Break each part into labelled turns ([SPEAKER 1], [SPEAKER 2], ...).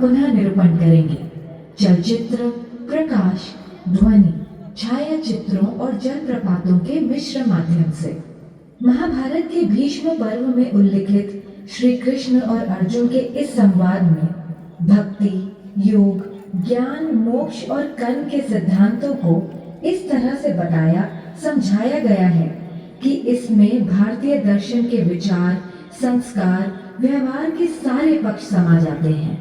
[SPEAKER 1] पुनः निरूपण करेंगे। चलचित्र, प्रकाश, ध्वनि, छाया चित्रों और जलप्रपातों के मिश्र माध्यम से महाभारत के भीष्म पर्व में उल्लिखित श्री कृष्ण और अर्जुन के इस संवाद में भक्ति, योग, ज्ञान, मोक्ष और कर्म के सिद्धांतों को इस तरह से बताया समझाया गया है कि इसमें भारतीय दर्शन के विचार, संस्कार, व्यवहार के सारे पक्ष समा जाते हैं।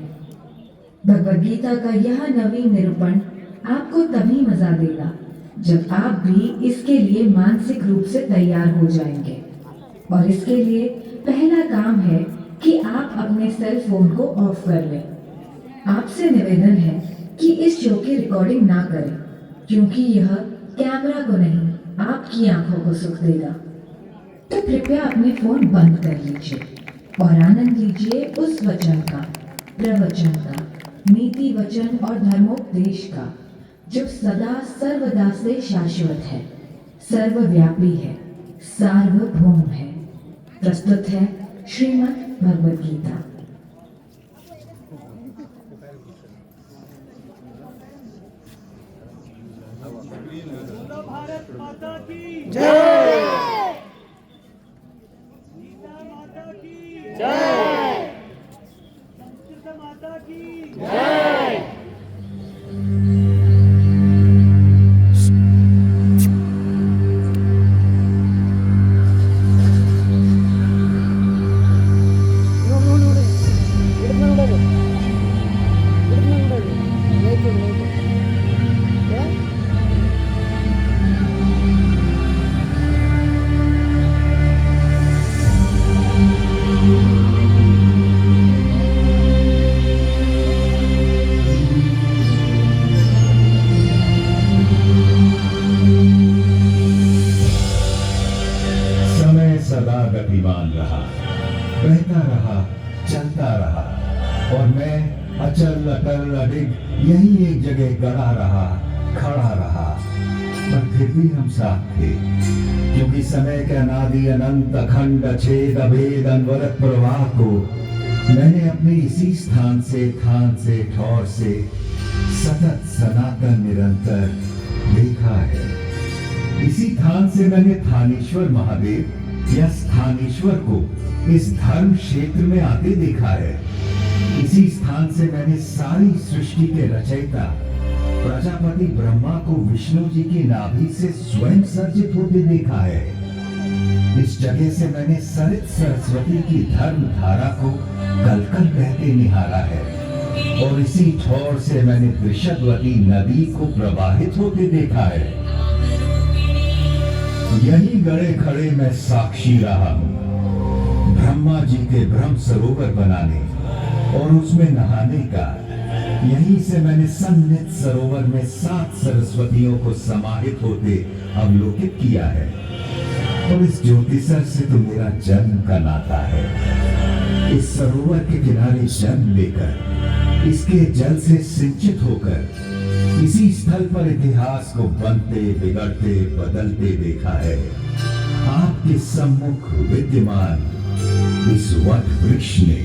[SPEAKER 1] भगवद गीता का यह नवीन निरूपण आपको तभी मजा देगा जब आप भी इसके लिए मानसिक रूप से तैयार हो जाएंगे। और इसके लिए पहला काम है कि आप अपने सेल फोन को ऑफ कर लें। आपसे निवेदन है कि इस शो की रिकॉर्डिंग ना करें, क्योंकि यह कैमरा को नहीं, आपकी आंखों को सुख देगा। तो कृपया अपने फोन बंद कर लीजिए और आनंद लीजिए उस वचन का, प्रवचन का, नीति वचन और धर्मोपदेश का जो सदा सर्वदा से शाश्वत है, सर्वव्यापी है, सार्वभौम है। प्रस्तुत है श्रीमद् भगवद गीता।
[SPEAKER 2] भारत माता की
[SPEAKER 3] जय।
[SPEAKER 2] गीता माता की
[SPEAKER 3] जय।
[SPEAKER 2] संस्कृत माता की
[SPEAKER 3] जय।
[SPEAKER 4] सदा गतिमान रहा, बहता रहा, चलता रहा और मैं अचल अटल अडिग यही एक जगह गड़ा रहा, खड़ा रहा। पर फिर भी हम साथ थे, क्योंकि समय के अनादि अनंत अखंड अछेद अभेद अनवरत प्रवाह को मैंने अपने इसी स्थान से, थान से, ठौर से सतत सनातन निरंतर देखा है। इसी थान से मैंने थानेश्वर महादेव या स्थानेश्वर को इस धर्म क्षेत्र में आते देखा है। इसी स्थान से मैंने सारी सृष्टि के रचयिता प्रजापति ब्रह्मा को विष्णु जी की नाभि से स्वयं सर्जित होते देखा है। इस जगह से मैंने सरित सरस्वती की धर्म धारा को कलकल बहते निहारा है और इसी ठौर से मैंने वृषभवती नदी को प्रवाहित होते देखा है। यही गड़े खड़े मैं साक्षी रहा हूं ब्रह्मा जी के ब्रह्म सरोवर बनाने और उसमें नहाने का। यहीं से मैंने सन्निध सरोवर में 7 सरस्वतियों को समाहित होते अवलोकित किया है और इस ज्योतिसर से तो मेरा जन्म का नाता है। इस सरोवर के किनारे जन्म लेकर, इसके जल से सिंचित होकर इसी स्थल पर इतिहास को बनते, बिगड़ते, बदलते देखा है। आपके सम्मुख विद्यमान इस वट वृक्ष ने,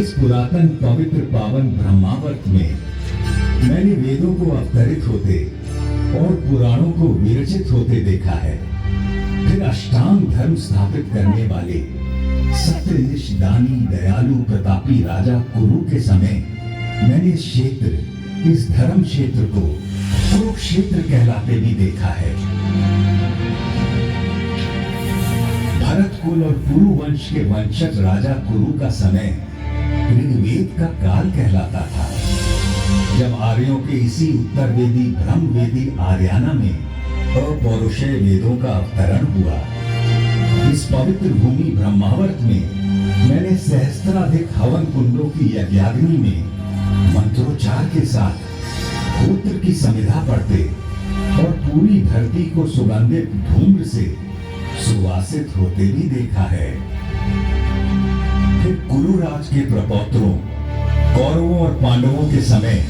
[SPEAKER 4] इस पुरातन पवित्र पावन ब्रह्मावर्त में मैंने वेदों को अवतरित होते और पुराणों को विरचित होते देखा है। फिर अष्टांग धर्म स्थापित करने वाले सत्यनिष्ठ, दानी, दयालु, प्रतापी राजा कुरु के समय मैंने इस क्षेत्र, इस धर्म क्षेत्र को कुरुक्षेत्र कहलाते भी देखा है। भरत कुल और कुरु वंश के वंशज राजा कुरु का समय ऋग्वेद का काल कहलाता था, जब आर्यों के इसी उत्तरवेदी ब्रह्मवेदी आर्याना में अपौरुषेय वेदों का अवतरण हुआ। इस पवित्र भूमि ब्रह्मावर्त में मैंने सहस्त्राधिक हवन कुंडों की यज्ञाग्नि में मंत्रोच्चार के साथ होत्र की समिधा पढ़ते और पूरी धरती को सुगंधित धूम्र से सुवासित होते भी देखा है। फिर कुरुराज के प्रपौत्रों कौरवों और पांडवों के समय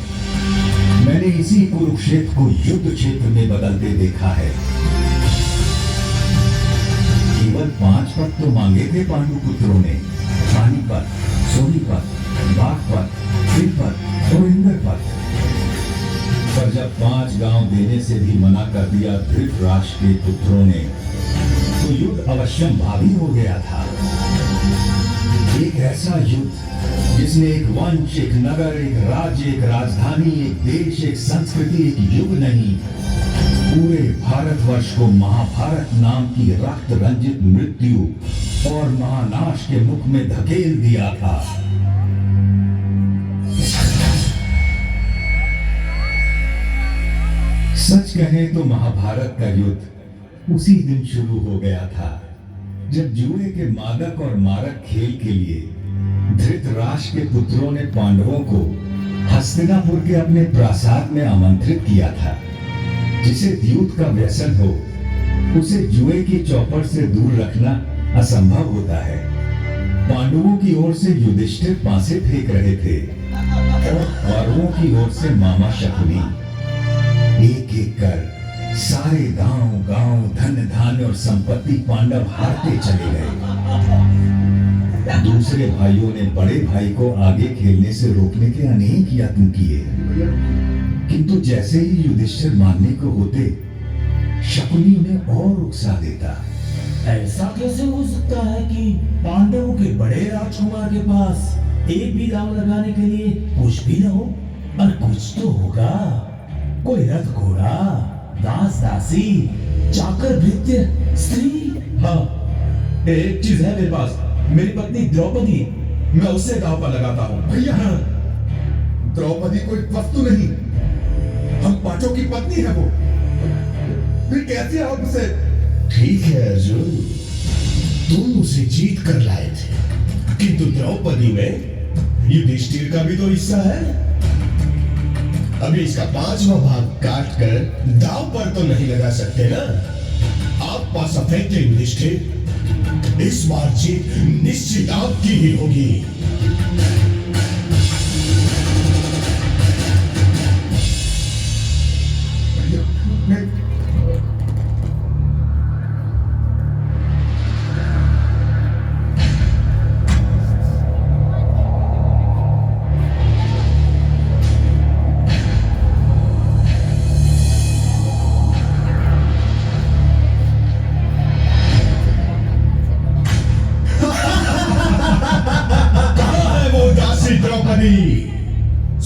[SPEAKER 4] मैंने इसी कुरुक्षेत्र को युद्ध क्षेत्र में बदलते देखा है। केवल 5 पद तो मांगे थे पांडु पुत्रों ने, पानीपत, सोनीपत, बागपत, तिलपत और इंद्रपत। पर जब 5 गांव देने से भी मना कर दिया धृतराष्ट्र के पुत्रों ने, तो युद्ध अवश्यम भावी हो गया था। एक ऐसा युद्ध जिसने एक वंश, एक नगर, एक राज्य, एक राजधानी, एक देश, एक संस्कृति, एक युग नहीं, पूरे भारतवर्ष को महाभारत नाम की रक्त रंजित मृत्यु और महानाश के मुख में धकेल दिया था। सच कहें तो महाभारत का युद्ध उसी दिन शुरू हो गया था जब जुए के मादक और मारक खेल के लिए धृतराष्ट्र के पुत्रों ने पांडवों को हस्तिनापुर के अपने प्रासाद में आमंत्रित किया था। जिसे द्यूत का व्यसन हो, उसे जुए की चौपट से दूर रखना असंभव होता है। पांडवों की ओर से युधिष्ठिर पासे फेंक रहे थे और कौरवों की ओर से मामा शकुनी। एक एक कर सारे गांव धन धान्य और संपत्ति पांडव हारते चले गए। दूसरे भाइयों ने बड़े भाई को आगे खेलने से रोकने के अनेक यत्न किए, किंतु जैसे ही युधिष्ठिर मानने को होते, शकुनी उन्हें और उकसा देता।
[SPEAKER 3] ऐसा कैसे हो सकता है कि पांडवों के बड़े राजकुमार के पास एक भी दांव लगाने के लिए कुछ भी न हो? और कुछ तो होगा, कोई रथ घोड़ा, दास दासी, चाकर भृत्य, स्त्री।
[SPEAKER 5] हाँ, एक चीज है मेरे पास, मेरी पत्नी द्रौपदी, मैं उससे दांव पर लगाता हूँ।
[SPEAKER 6] भैया, द्रौपदी कोई वस्तु नहीं, हम पांचों की पत्नी है वो। फिर कैसे आप उसे?
[SPEAKER 7] ठीक है अर्जुन, तुम उसे जीत कर लाए थे, किंतु द्रौपदी में युधिष्ठिर का भी तो हिस्सा है। अभी इसका 5वां भाग काट कर दांव पर तो नहीं लगा सकते ना। आप पास फेंकते युधिष्ठिर, इस बार जीत निश्चित आपकी ही होगी।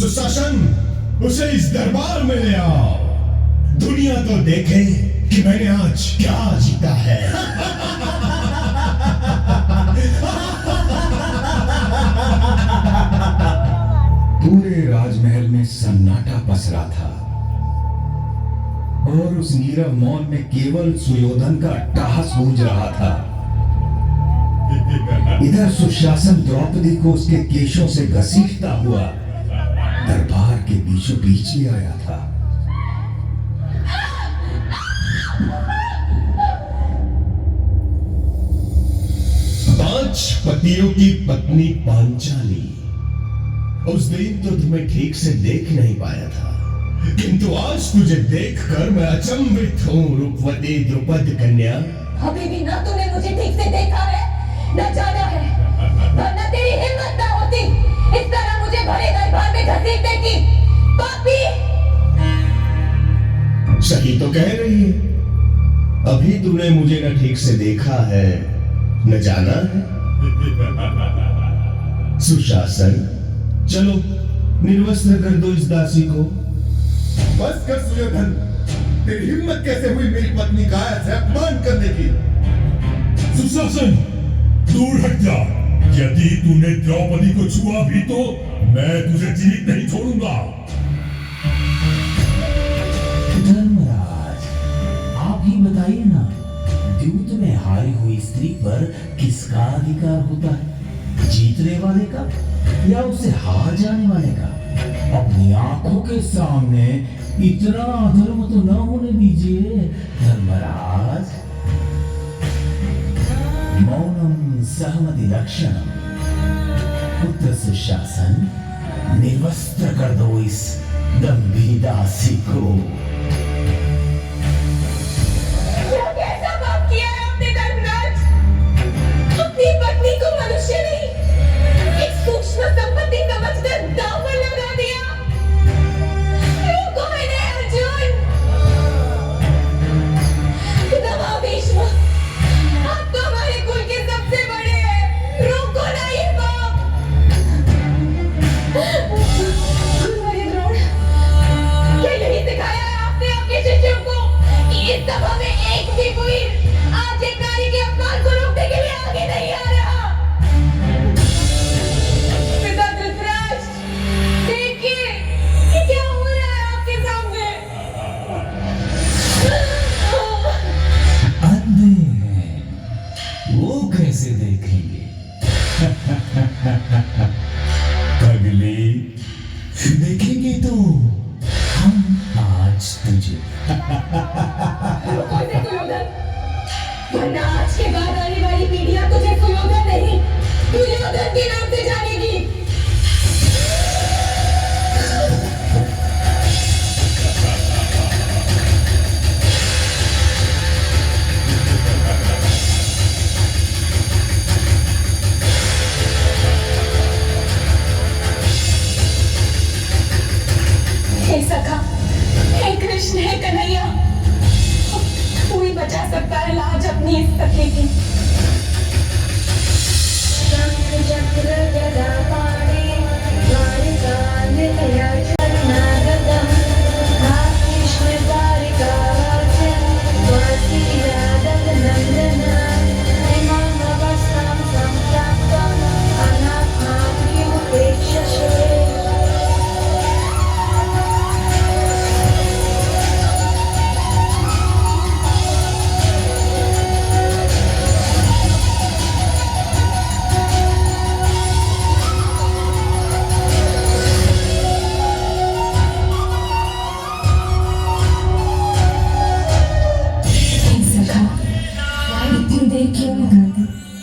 [SPEAKER 7] सुशासन, उसे इस दरबार में ले आओ। दुनिया तो देखे कि मैंने आज क्या जीता है।
[SPEAKER 4] पूरे राजमहल में सन्नाटा पसरा था और उस नीरव मौन में केवल सुयोधन का अट्टहास गूंज रहा था। इधर सुशासन द्रौपदी को उसके केशों से घसीटता हुआ दरबार के बीचों बीच ले आया था।
[SPEAKER 7] पांच पतियों की पत्नी पांचाली, उस दिन तो तुम्हें ठीक से देख नहीं पाया था, किंतु आज तुझे देखकर मैं अचंभित हूँ रूपवती द्रुपद कन्या।
[SPEAKER 8] अभी भी ना तूने मुझे ठीक से देखा है, न जाना है, वरना तेरी हिम्मत ना होती इस तरह मुझे भरे दरबार में घसीटने की। पापी!
[SPEAKER 7] सही तो कह रही है, अभी तूने मुझे न ठीक से देखा है न जाना है। सुशासन, चलो निर्वस्त्र कर दो इस दासी को।
[SPEAKER 6] बस कर सुयोधन, तेरी हिम्मत कैसे हुई मेरी पत्नी का ऐसे अपमान करने की?
[SPEAKER 5] सुशासन, दूर हट जा। यदि तूने द्रौपदी को छुआ भी तो मैं तुझे जीवित नहीं छोड़ूंगा।
[SPEAKER 3] धर्मराज, आप ही बताइए ना, द्यूत में हारी हुई स्त्री पर किसका अधिकार होता है? जीतने वाले का या उसे हार जाने वाले का? अपनी आंखों के सामने इतना अधर्म तो न होने दीजिए धर्मराज। मौनम सहमति लक्षणम। पुत्र सुशासन, निर्वस्त्र कर दो इस दंभी दासी को।
[SPEAKER 8] कैसा पाप किया है आपने धर्मराज? अपनी पत्नी को मनुष्य नहीं
[SPEAKER 3] अगले देखेंगे तो हम आज तुझे।
[SPEAKER 8] रुको इसे सुयोधन, वरना आज के बाद आने वाली पीढ़ियां तुझे सुयोधन नहीं दुर्योधन के नाम से जानेगी। हे सखा, हे कृष्ण, हे कन्हैया, कोई बचा सकता है लाज अपनी इस सखी की। शंख चक्र गदा पाणे, द्वारिका निलय शरणागतम्, कृष्ण द्वारिका वास्यं, त्वसी यादव नन्दनम्, इमामवस्थां सम्प्राप्तम्, अनात्मां किमुपेक्षसे।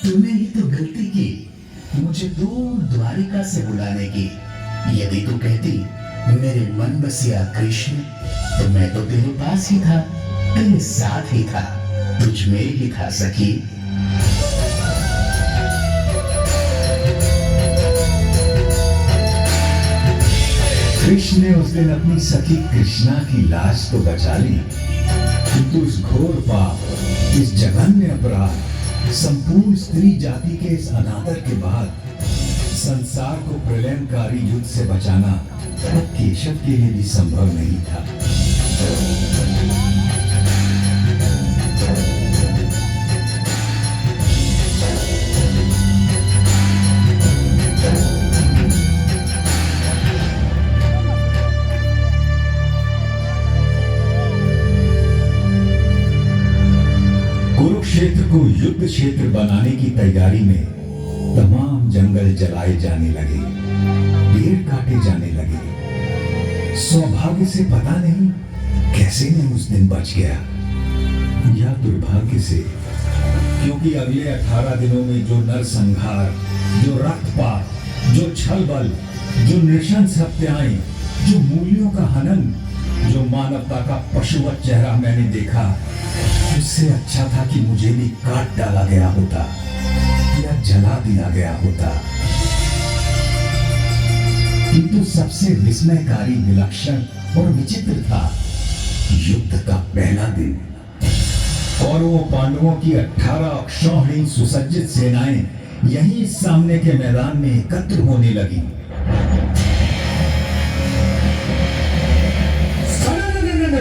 [SPEAKER 3] तूने ही तो गलती की मुझे दूर द्वारिका से बुलाने की। यदि तू कहती मेरे मन बसिया कृष्ण, तो मैं तो तेरे पास ही था, तेरे साथ ही था, तुझ में ही था सखी।
[SPEAKER 4] कृष्ण ने उस दिन अपनी सखी कृष्णा की लाश तो बचा ली, किंतु इस घोर पाप, इस जघन्य अपराध, संपूर्ण स्त्री जाति के इस अनादर के बाद संसार को प्रलयकारी युद्ध से बचाना केशव के लिए भी संभव नहीं था। कुरुक्षेत्र को युद्ध क्षेत्र बनाने की तैयारी में तमाम जंगल जलाए जाने लगे, पेड़ काटे जाने लगे। सौभाग्य से पता नहीं कैसे मैं उस दिन बच गया, या दुर्भाग्य से, क्योंकि अगले 18 दिनों में जो नरसंहार, जो रक्तपात, जो छल बल, जो नृशंस हत्याएं, जो मूल्यों का हनन, जो मानवता का पशुवत चेहरा मैंने देखा, उससे अच्छा था कि मुझे भी काट डाला गया होता या जला दिया गया होता। किंतु सबसे विस्मयकारी, विलक्षण और विचित्र था युद्ध का पहला दिन। कौरवों पांडवों की 18 अक्षौहिणी सुसज्जित सेनाएं यहीं सामने के मैदान में एकत्र होने लगी।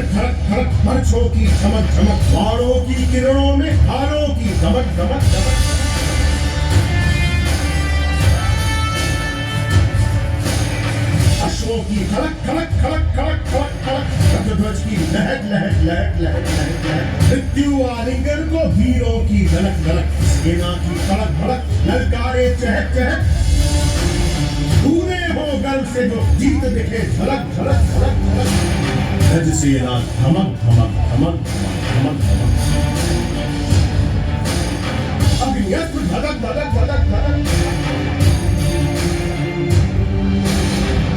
[SPEAKER 7] खड़क खड़क बरछों की चमक चमक, बाणों की किरणों में हारों की दमक दमक दमक। अश्वों की खड़क खड़क खड़क खड़क खड़क खड़क, रथध्वज की लहट लहट लहट लहट लहट लहट, मृत्यु आलिंगन को वीरों की धड़क धड़क, सेना की कड़क भड़क, ललकारे चहक चहक। तूने हो गर्व से जो जीत दिखे झलक झलक झलक झलक, गज सेना धमक धमक धमक धमक धमक, अग्नियस्त्र धधक धधक धधक धधक।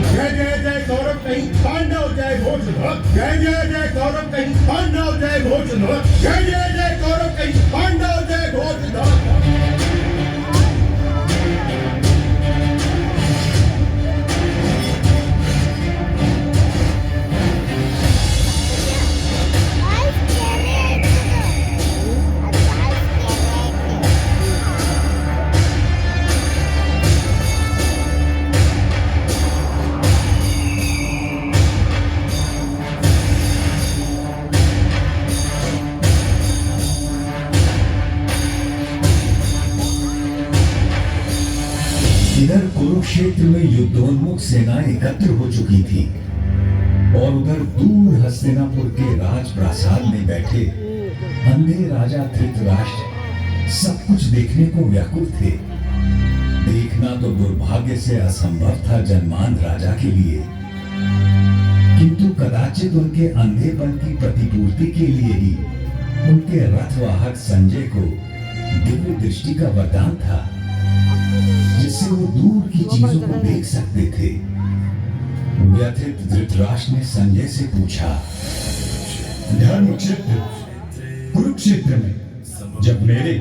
[SPEAKER 7] जय जय जय कौरव कहीं पांडव जय घोष धड़क, जय जय जय कौरव कहीं पांडव जय घोष धड़क, जय जय जय कौरव कहीं पांडव जय घोष धड़क।
[SPEAKER 4] इधर कुरुक्षेत्र में युद्धोन्मुख सेनाएं एकत्र हो चुकी थी और उधर दूर हस्तिनापुर के राजप्रासाद में बैठे अंधे राजा धृतराष्ट्र सब कुछ देखने को व्याकुल थे। देखना तो दुर्भाग्य से असंभव था जन्मान राजा के लिए, किंतु कदाचित उनके अंधेपन की प्रतिपूर्ति के लिए ही उनके रथवाहक संजय को दिव्य दृष्टि का वरदान था, जिससे वो दूर की चीजों को देख सकते थे। व्यथित धृतराष्ट्र ने संजय से पूछा,
[SPEAKER 6] धर्म क्षेत्र कुरुक्षेत्र में जब मेरे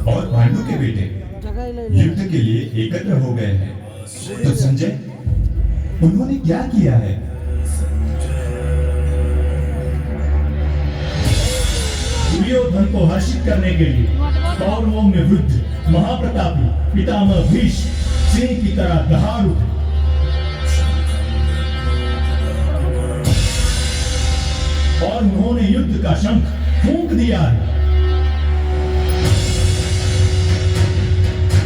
[SPEAKER 6] और पांडु के बेटे युद्ध के लिए एकत्र हो गए हैं, तो संजय उन्होंने क्या किया है? दुर्योधन को हर्षित करने के लिए कौरवों में वृद्ध महाप्रतापी पितामह भीष्म सिंह की तरह दहाड़ उठे। और उन्होंने युद्ध का शंख फूंक दिया है।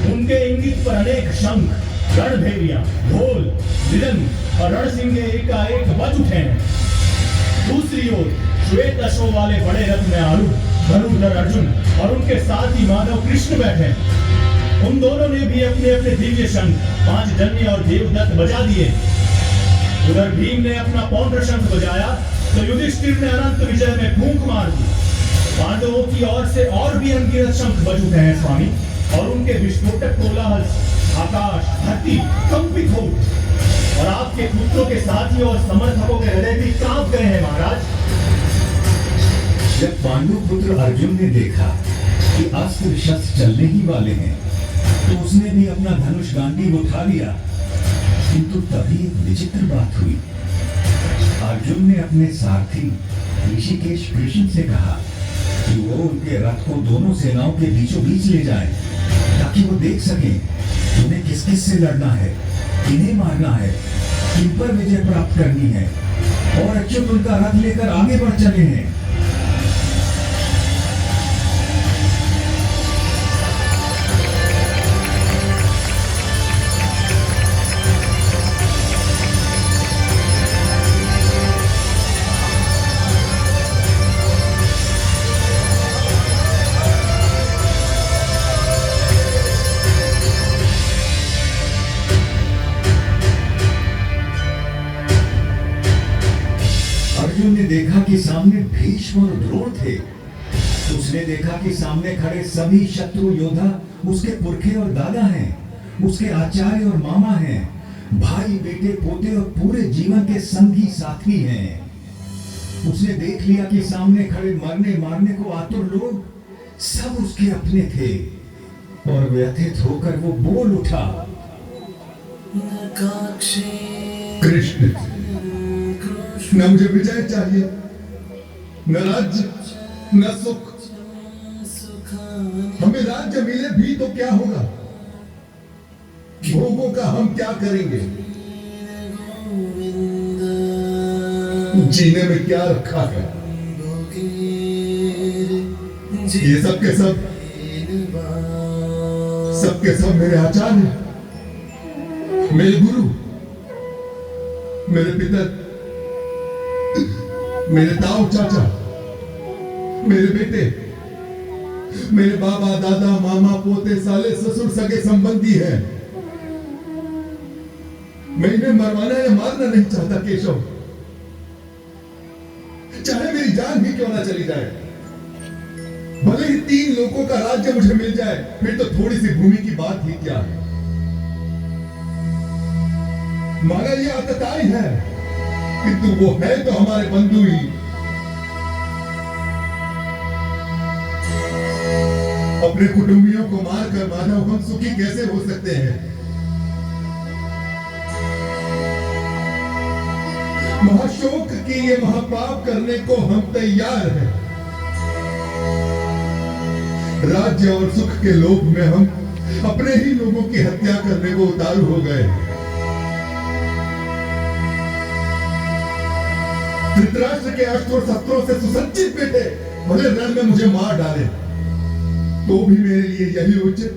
[SPEAKER 6] उनके इंगित पर अनेक शंख, रणभेरिया, ढोल, मृदंग और रणसिंगे एकाएक बज उठे हैं। दूसरी ओर श्वेत अश्वों वाले बड़े रथ में आरूढ़ धनुर्धर अर्जुन और उनके साथ ही माधव कृष्ण बैठे। उन दोनों ने भी अपने अपने दिव्य शंख पांचजन्य और देवदत्त बजा दिए। उधर भीम ने अपना पौंड्र शंख बजाया तो युधिष्ठिर ने अनंत विजय में फूंक मार दी। पांडवों की ओर से और भी अनगिनत शंख बज उठे हैं स्वामी, और उनके विस्फोटक कोलाहल आकाश धरती कंपित हो उठे। और आपके पुत्रों के साथियों और समर्थकों के हृदय भी कांप गए हैं महाराज।
[SPEAKER 4] जब पांडु पुत्र अर्जुन ने देखा कि अस्त्र शस्त्र चलने ही वाले हैं, तो उसने भी अपना धनुष गांडीव उठा लिया। किंतु तभी एक विचित्र बात हुई। अर्जुन ने अपने सारथी ऋषिकेश कृष्ण से कहा कि वो उनके रथ को दोनों सेनाओं के बीचों बीच ले जाए, ताकि वो देख सके उन्हें किस किस से लड़ना है, किन्हें मारना है, किन पर विजय प्राप्त करनी है। और अच्युत उनका रथ लेकर आगे बढ़ चले हैं। अर्जुन ने देखा कि सामने भीष्म और द्रोण थे। उसने देखा कि सामने खड़े सभी शत्रु योद्धा उसके पुरखे और दादा हैं, उसके आचार्य और मामा हैं, भाई बेटे पोते और पूरे जीवन के संगी साथी हैं। उसने देख लिया कि सामने खड़े मरने मारने को आतुर लोग सब उसके अपने थे, और व्यथित होकर वो बोल उठा,
[SPEAKER 6] कृष्ण, न मुझे विजय चाहिए, न राज्य, न सुख। हमें राज्य मिले भी तो क्या होगा? भोगों का हम क्या करेंगे? जीने में क्या रखा है? ये सब के सब मेरे आचार्य, मेरे गुरु, मेरे पिता, मेरे ताऊ चाचा, मेरे बेटे, मेरे बाबा दादा मामा पोते साले ससुर सगे संबंधी हैं। मैं इन्हें मरवाना या मारना नहीं चाहता केशव, चाहे मेरी जान भी क्यों ना चली जाए। भले ही 3 लोगों का राज्य मुझे मिल जाए, फिर तो थोड़ी सी भूमि की बात ही क्या है। माना ये आतताई है, किंतु वो है तो हमारे बंधु ही। अपने कुटुंबियों को मारकर मानव हम सुखी कैसे हो सकते हैं? महाशोक की ये महापाप करने को हम तैयार हैं। राज्य और सुख के लोभ में हम अपने ही लोगों की हत्या करने को उतारू हो गए। धृतराष्ट्र के अस्त्र शस्त्रों से सुसज्जित बेटे भले रण में मुझे मार डाले, तो भी मेरे लिए यही उचित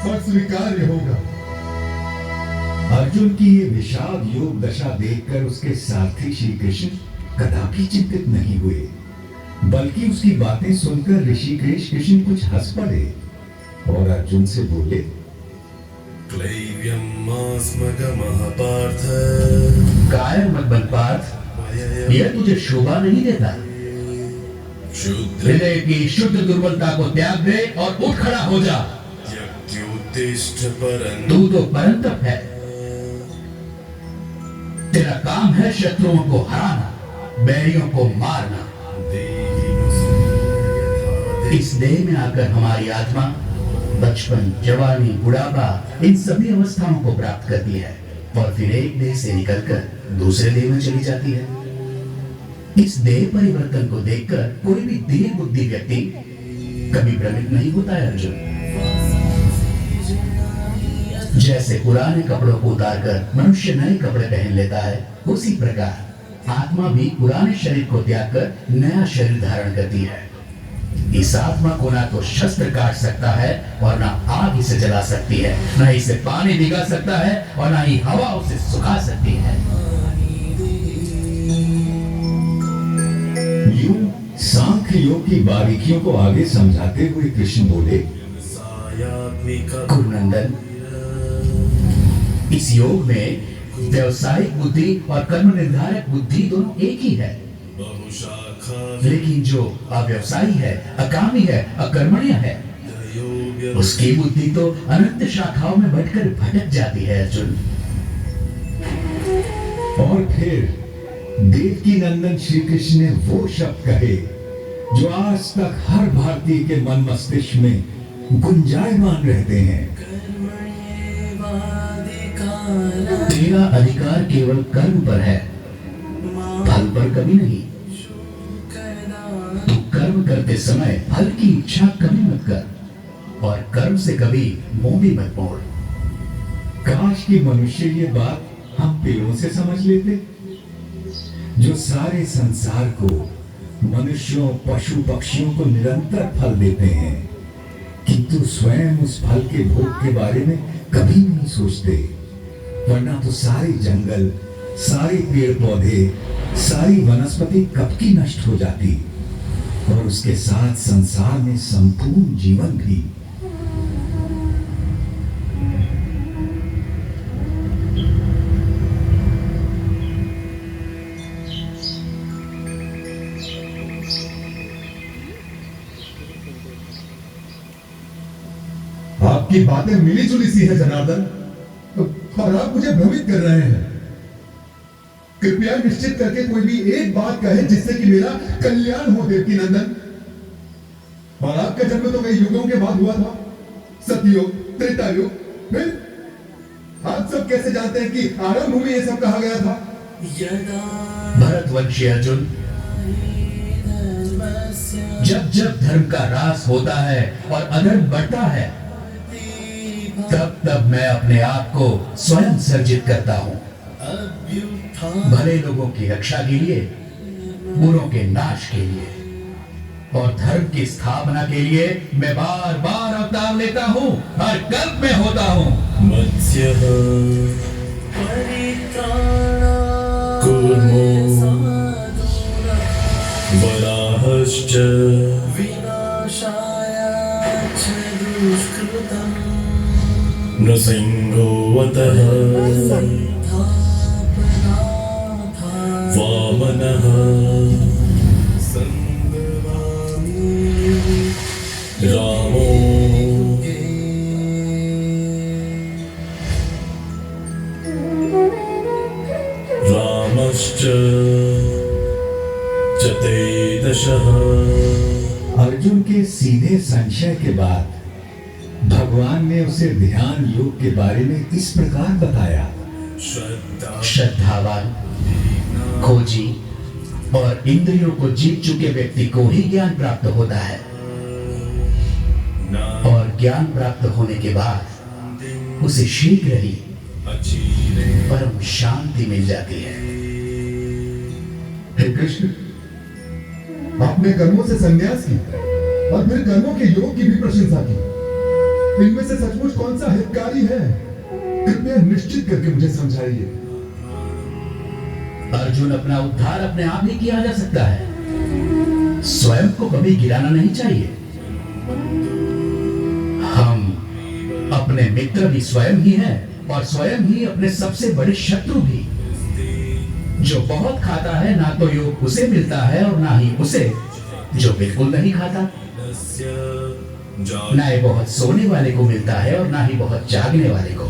[SPEAKER 6] और स्वीकार्य होगा।
[SPEAKER 4] अर्जुन की ये विषाद योग दशा देखकर उसके सारथी श्री कृष्ण कदापि चिंतित नहीं हुए, बल्कि उसकी बातें सुनकर ऋषिकेश कृष्ण कुछ हंस पड़े और अर्जुन से बोले,
[SPEAKER 3] कायर मत बन पार्थ, यह तुझे शोभा नहीं देता। हृदय की शुद्ध दुर्बलता को त्याग दे और उठ खड़ा हो जा। तू तो परंतप है, तेरा काम है शत्रुओं को हराना, बैरियों को मारना। इस देह में आकर हमारी आत्मा बचपन, जवानी, बुढ़ापा इन सभी अवस्थाओं को प्राप्त करती है और फिर एक देह से निकलकर दूसरे देह में चली जाती है। इस देह परिवर्तन को देखकर कोई भी दीन बुद्धि व्यक्ति कभी भ्रमित नहीं होता है अर्जुन। जैसे पुराने कपड़ों को उतारकर मनुष्य नए कपड़े पहन लेता है, उसी प्रकार आत्मा भी पुराने शरीर को त्याग कर नया शरीर धारण करती है। इस आत्मा को ना तो शस्त्र काट सकता है और ना आग इसे जला सकती है, ना इसे पानी भिगा सकता है और ना ही हवा उसे सुखा सकती है।
[SPEAKER 4] यूं सांख्य योग की बारीकियों को आगे समझाते हुए कृष्ण बोले,
[SPEAKER 3] कुरुनंदन, इस योग में व्यवसायिक बुद्धि और कर्म निर्धारक बुद्धि दोनों एक ही है, लेकिन जो अव्यवसायी है, अकामी है, अकर्मण्य है, उसकी बुद्धि तो अनंत शाखाओं में बढ़कर भटक जाती है अर्जुन।
[SPEAKER 4] और फिर देवकी नंदन श्री कृष्ण ने वो शब्द कहे जो आज तक हर भारतीय के मन मस्तिष्क में गुंजायमान रहते हैं।
[SPEAKER 3] तेरा अधिकार केवल कर्म पर है, फल पर कभी नहीं। तू कर्म करते समय फल की इच्छा कभी मत कर और कर्म से कभी मुंह भी मत मोड़।
[SPEAKER 4] काश कि मनुष्य ये बात हम पेड़ों से समझ लेते, जो सारे संसार को, मनुष्यों, पशु पक्षियों को निरंतर फल देते हैं, किंतु स्वयं उस फल के भोग के बारे में कभी नहीं सोचते। वरना तो सारे जंगल, सारे पेड़ पौधे, सारी वनस्पति कब की नष्ट हो जाती और उसके साथ संसार में संपूर्ण जीवन भी।
[SPEAKER 9] आपकी बातें मिली जुली सी है जनार्दन, और आप मुझे भ्रमित कर रहे हैं। कृपया निश्चित करके कोई भी एक बात कहे जिससे कि मेरा कल्याण हो देवकी नंदन। और आपका जन्म तो कई युगों के बाद हुआ था, सतयुग, त्रेता युग। फिर आप सब कैसे जानते हैं कि आरंभ में ये सब कहा गया था?
[SPEAKER 3] भरतवंशी अर्जुन, जब जब धर्म का ह्रास होता है और अधर्म बढ़ता है, तब तब मैं अपने आप को स्वयं सर्जित करता हूं। भले लोगों की रक्षा के लिए, बुरों के नाश के लिए और धर्म की स्थापना के लिए मैं बार बार अवतार लेता हूं, हर कल्प में होता हूं।
[SPEAKER 7] मत्स्य कूर्मो वराहश्च नृसिंहोऽवतः वामनः रामो रामश्च चतुर्दशः।
[SPEAKER 4] अर्जुन के सीधे संशय के बाद भगवान ने उसे ध्यान योग के बारे में इस प्रकार बताया।
[SPEAKER 3] श्रद्धावान, खोजी और इंद्रियों को जीत चुके व्यक्ति को ही ज्ञान प्राप्त होता है और ज्ञान प्राप्त होने के बाद उसे शीघ्र ही परम शांति मिल जाती है।
[SPEAKER 9] हे कृष्ण, आपने कर्मों से संन्यास की और फिर कर्मों के योग की भी प्रशंसा की। इनमें से सचमुच कौन सा हितकारी है? कृपया निश्चित करके मुझे समझाइए।
[SPEAKER 3] अर्जुन, अपना उद्धार अपने आप ही किया जा सकता है, स्वयं को कभी गिराना नहीं चाहिए। हम अपने मित्र भी स्वयं ही है और स्वयं ही अपने सबसे बड़े शत्रु भी। जो बहुत खाता है ना तो योग उसे मिलता है और ना ही उसे जो बिल्कुल नहीं खाता। ना ही बहुत सोने वाले को मिलता है और ना ही बहुत जागने वाले को।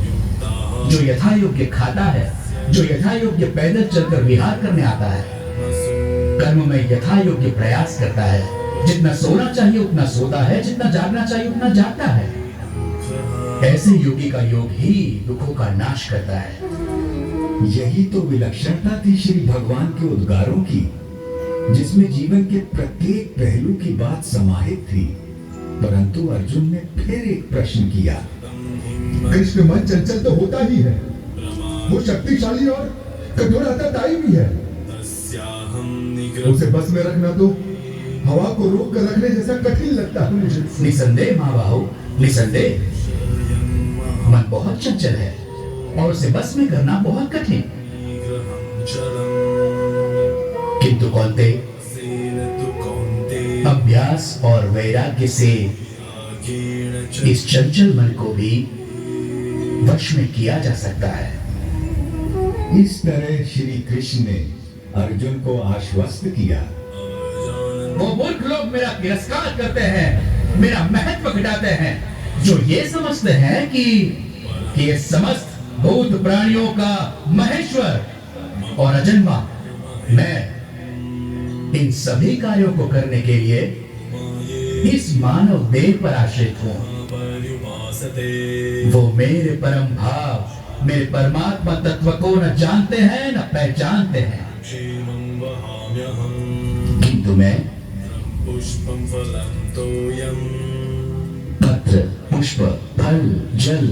[SPEAKER 3] जो यथा योग्य खाता है, जो यथा योग्य पैदल चलकर विहार करने आता है, कर्म में यथा योग्य प्रयास करता है, जितना सोना चाहिए उतना सोता है, जितना जागना चाहिए उतना जागता है। ऐसे योगी का योग ही दुखों का नाश करता है।
[SPEAKER 4] यही तो विलक्षणता थी श्री भगवान के उद्गारों की, जिसमें जीवन के प्रत्येक पहलू की बात समाहित थी। परंतु अर्जुन ने फिर एक प्रश्न किया।
[SPEAKER 9] कृष्ण मन चंचल तो होता ही है, वो शक्तिशाली और कठोर हतादाई भी है। उसे बस में रखना तो हवा को रोक कर रखने जैसा कठिन लगता है मुझे।
[SPEAKER 3] निसंदेह महाबाहु, निसंदेह मन बहुत चंचल है और उसे बस में करना बहुत कठिन। किंतु कौन्ते, अभ्यास और वैराग्य से इस चंचल मन को भी वश में किया जा सकता है।
[SPEAKER 4] इस तरह श्री कृष्ण ने अर्जुन को आश्वस्त किया।
[SPEAKER 3] वो मूर्ख लोग मेरा तिरस्कार करते हैं, मेरा महत्व घटाते हैं, जो ये समझते हैं कि ये समस्त भूत प्राणियों का महेश्वर और अजन्मा मैं इन सभी कार्यों को करने के लिए इस मानव देह पर आश्रित हूं। वो मेरे परम भाव, मेरे परमात्मा तत्व को न जानते हैं न पहचानते हैं। किंतु मैं पत्र, पुष्प, फल, जल,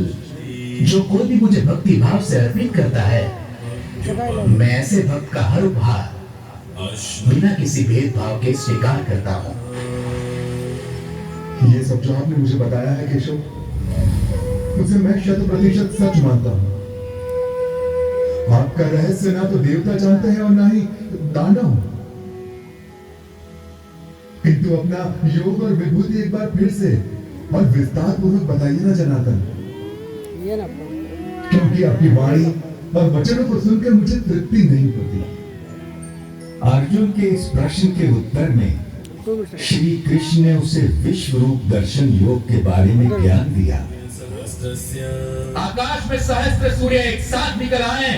[SPEAKER 3] जो कोई भी मुझे भक्ति भाव से अर्पित करता है, मैं ऐसे भक्त का हर उपहार बिना किसी भेदभाव के स्वीकार करता हूं।
[SPEAKER 9] ये सब जो आपने मुझे बताया है केशव, उसे मैं 100% सच मानता हूं। आपका रहस्य ना तो देवता जानते हैं और ना ही दानव। किंतु अपना योग और विभूति एक बार फिर से और विस्तार पूर्वक बताइए ना जनार्दन, क्योंकि आपकी वाणी और वचनों को सुनकर मुझे तृप्ति नहीं होती।
[SPEAKER 4] अर्जुन के इस प्रश्न के उत्तर में श्री कृष्ण ने उसे विश्व रूप दर्शन योग के बारे में ज्ञान दिया।
[SPEAKER 3] आकाश में सहस्त्र सूर्य एक साथ निकल आए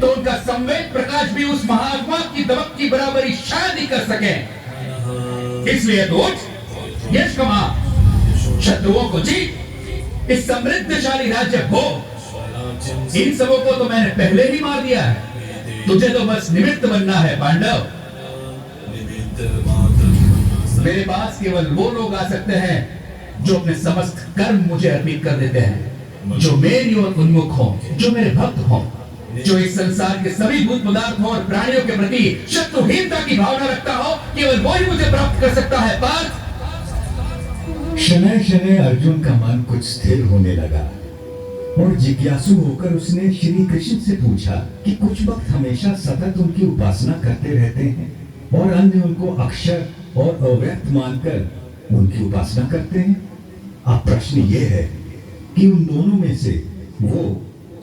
[SPEAKER 3] तो उनका संवेद प्रकाश भी उस महात्मा की दमक की बराबरी शायद ही कर सके। इसलिए तो यश कमा, शत्रुओं को जीत, इस समृद्धशाली राज्य भोग, इन सबों को तो मैंने पहले ही मार दिया है। तुझे तो बस निमित्त बनना है पांडव। मेरे पास केवल वो लोग आ सकते हैं जो अपने समस्त कर्म मुझे अर्पित कर देते हैं, जो मेरी ओर उन्मुख हो, जो मेरे भक्त हो, जो इस संसार के सभी भूत पदार्थों और प्राणियों के प्रति शत्रुहीनता की भावना रखता हो, केवल वो ही मुझे प्राप्त कर सकता है। पार्थ,
[SPEAKER 4] शनय शनय अर्जुन का मन कुछ स्थिर होने लगा और जिज्ञासु होकर उसने श्री कृष्ण से पूछा कि कुछ वक्त हमेशा सतत उनकी उपासना करते रहते हैं और अन्य उनको अक्षर और अव्यक्त मानकर उनकी उपासना करते हैं। अब प्रश्न ये है कि उन दोनों में से वो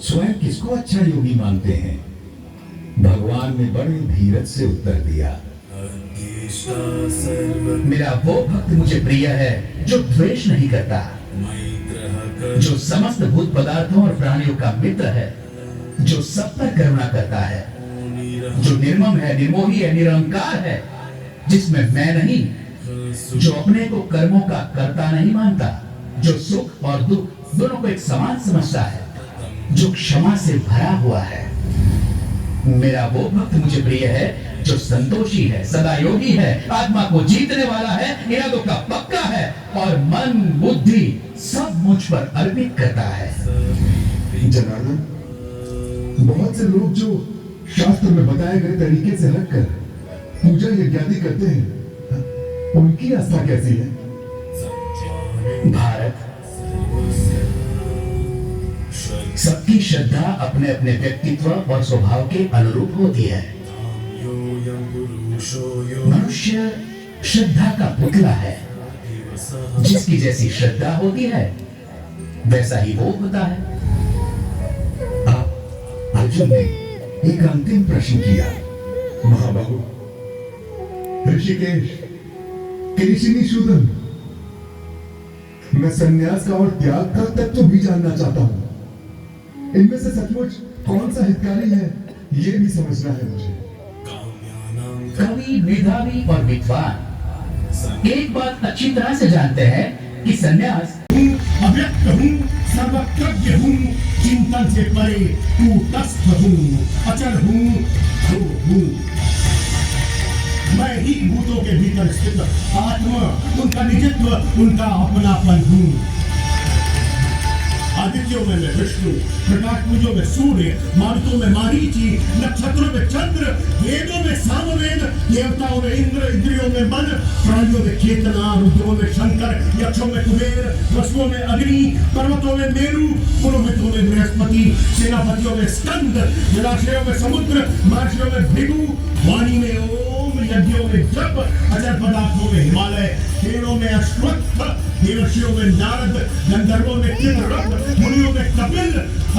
[SPEAKER 4] स्वयं किसको अच्छा योगी मानते हैं? भगवान ने बड़े धीरज से उत्तर दिया।
[SPEAKER 3] मेरा वो भक्त मुझे प्रिय है जो द्वेष नहीं करता, जो समस्त भूत पदार्थों और प्राणियों का मित्र है, जो सब पर करुणा करता है, जो निर्मम है, निर्मोही है, निरंकार है, जिसमें मैं नहीं, जो अपने को कर्मों का कर्ता नहीं मानता, जो सुख और दुख दोनों को एक समान समझता है, जो क्षमा से भरा हुआ है। मेरा वो भक्त मुझे प्रिय है जो संतोषी है, सदा योगी है, आत्मा को जीतने वाला है, इरादों का पक्का है और मन बुद्धि सब मुझ पर अर्पित करता है।
[SPEAKER 9] जनार्दन, बहुत से लोग जो शास्त्र में बताए गए तरीके से हटकर पूजा यज्ञादि करते हैं, उनकी आस्था कैसी है?
[SPEAKER 3] भारत, सबकी श्रद्धा अपने अपने व्यक्तित्व और स्वभाव के अनुरूप होती है। मनुष्य श्रद्धा का पुतला है, जिसकी जैसी श्रद्धा होती है वैसा ही वो होता है।
[SPEAKER 4] अर्जुन ने एक अंतिम प्रश्न किया।
[SPEAKER 9] महाबाहु ऋषिकेश केशिनिशूदन, मैं संन्यास का और त्याग का तत्व भी जानना चाहता हूं। इनमें से सचमुच कौन सा हितकारी है, ये भी समझना है मुझे।
[SPEAKER 3] कवि, मेधावी और विद्वान एक बात अच्छी तरह से जानते हैं कि संन्यास
[SPEAKER 6] अव्यक्त हूँ, सर्वज्ञ हूँ, चिंतन से परे कूटस्थ हूँ, अचल हूँ, ध्रुव हूँ। मैं ही भूतों के भीतर स्थित आत्मा, उनका निजत्व, उनका अपनापन हूँ। आदित्यों में मैं विष्णु, प्रकाश पुंजों में सूर्य, मारुतों में मारीचि, नक्षत्रों में चंद्र, वेदों में सामवेद, देवताओं में इंद्र, इंद्रियों में मन, प्राणियों में चेतना, रुद्रों में शंकर, यक्षों में कुबेर, वसुओं में अग्नि, पर्वतों में मेरु, पुरोहितों में बृहस्पति, सेनापतियों में स्कंद, जलाशयों में समुद्र, महर्षियों में भृगु, वाणी में ओम, यज्ञों में जप, अजर पदार्थों में हिमालय, पेड़ों में अश्वत्थ, देवर्षियों में नारद, गंधर्वों में चित्ररथ, मुनियों में कपिल,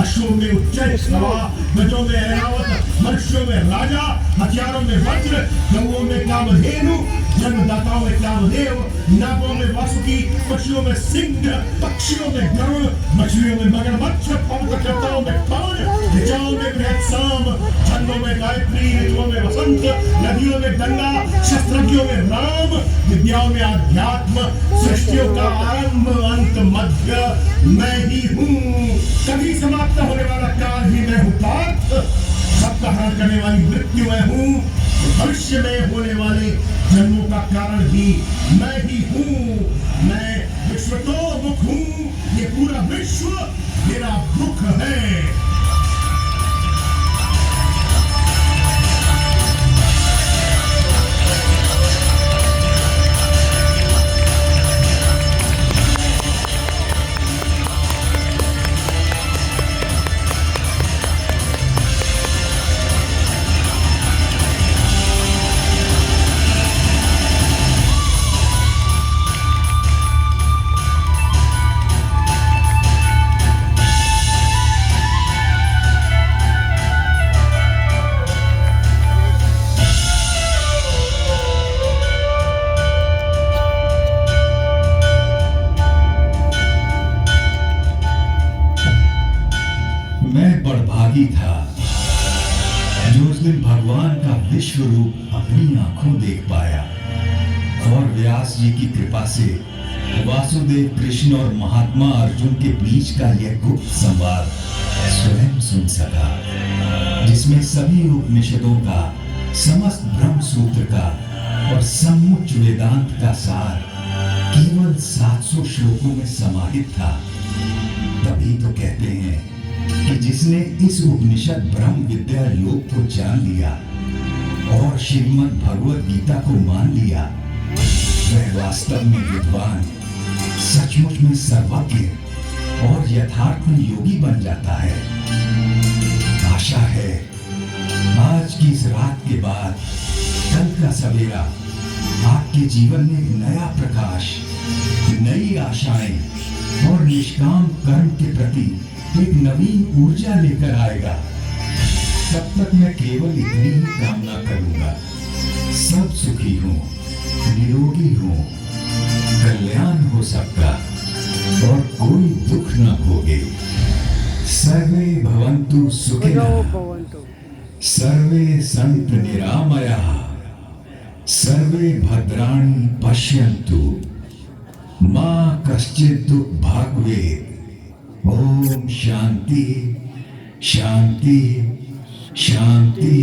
[SPEAKER 6] अश्वों में उच्चैश्रवा, गजों में ऐरावत, मनुष्यों में राजा, हथियारों में वज्र, गौओं में कामधेनु, जन्मदाताओं में कामदेव, नागों में वासुकी, पक्षियों में सिंह, पक्षियों में गरुड़, मछलियों में मगरमच्छ, पवनचट्टाओं में पवन, ऋचाओं में बृहत्साम, छंदों में गायत्री, ऋतुओं में वसंत, नदियों में गंगा, शस्त्रज्ञों में राम, विद्याओं में आध्यात्म, सृष्टियों का आरंभ, अंत, मध्य मैं ही हूँ। कभी समाप्त होने वाला काल भी मैं हूँ पार्थ, सबका हरण करने वाली मृत्यु मैं हूँ, भविष्य में होने वाले जन्मों का कारण भी मैं ही हूँ। मैं विश्वतोमुख हूँ, ये पूरा विश्व मेरा मुख है।
[SPEAKER 4] मैं बड़भागी था जो उस दिन भगवान का विश्व रूप अपनी आंखों देख पाया और व्यास जी की कृपा से वासुदेव कृष्ण और महात्मा अर्जुन के बीच का यह गुप्त संवाद स्वयं सुन सका, जिसमें सभी उपनिषदों का, समस्त ब्रह्म सूत्र का और समुच्च वेदांत का सार केवल 700 श्लोकों में समाहित था। तभी तो कहते हैं कि जिसने इस उपनिषद ब्रह्म विद्या योग को जान लिया और श्रीमद् भगवद गीता को मान लिया, वह वास्तव में विद्वान, सचमुच में सर्वज्ञ और यथार्थ में योगी बन जाता है। आशा है आज की इस रात के बाद कल का सवेरा आपके जीवन में एक नया प्रकाश, नई आशाएं और निष्काम कर्म के प्रति एक नवीन ऊर्जा लेकर आएगा। तब तक मैं केवल इतनी ही कामना करूंगा, सब सुखी हो, निरोगी हो, कल्याण हो सबका और कोई दुख न भोगे। सर्वे भवन्तु सुखिनः, सर्वे सन्तु निरामयाः, सर्वे भद्राणि पश्यन्तु, मा कश्चित् दुःख भाग् भवेत्। ओम शांति शांति शांति।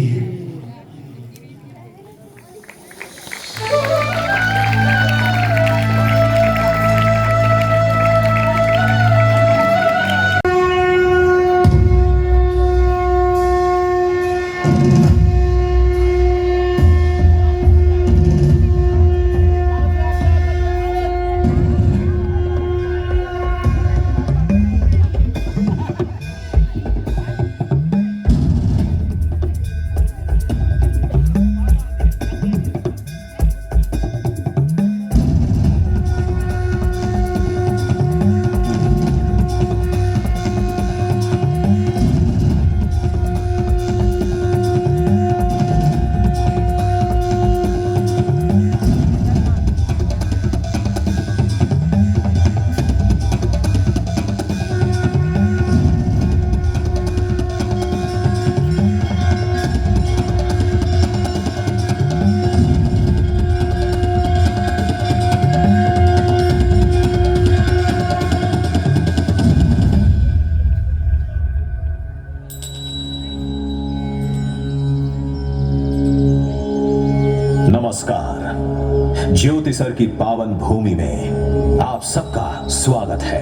[SPEAKER 10] ज्योतिसर की पावन भूमि में आप सबका स्वागत है।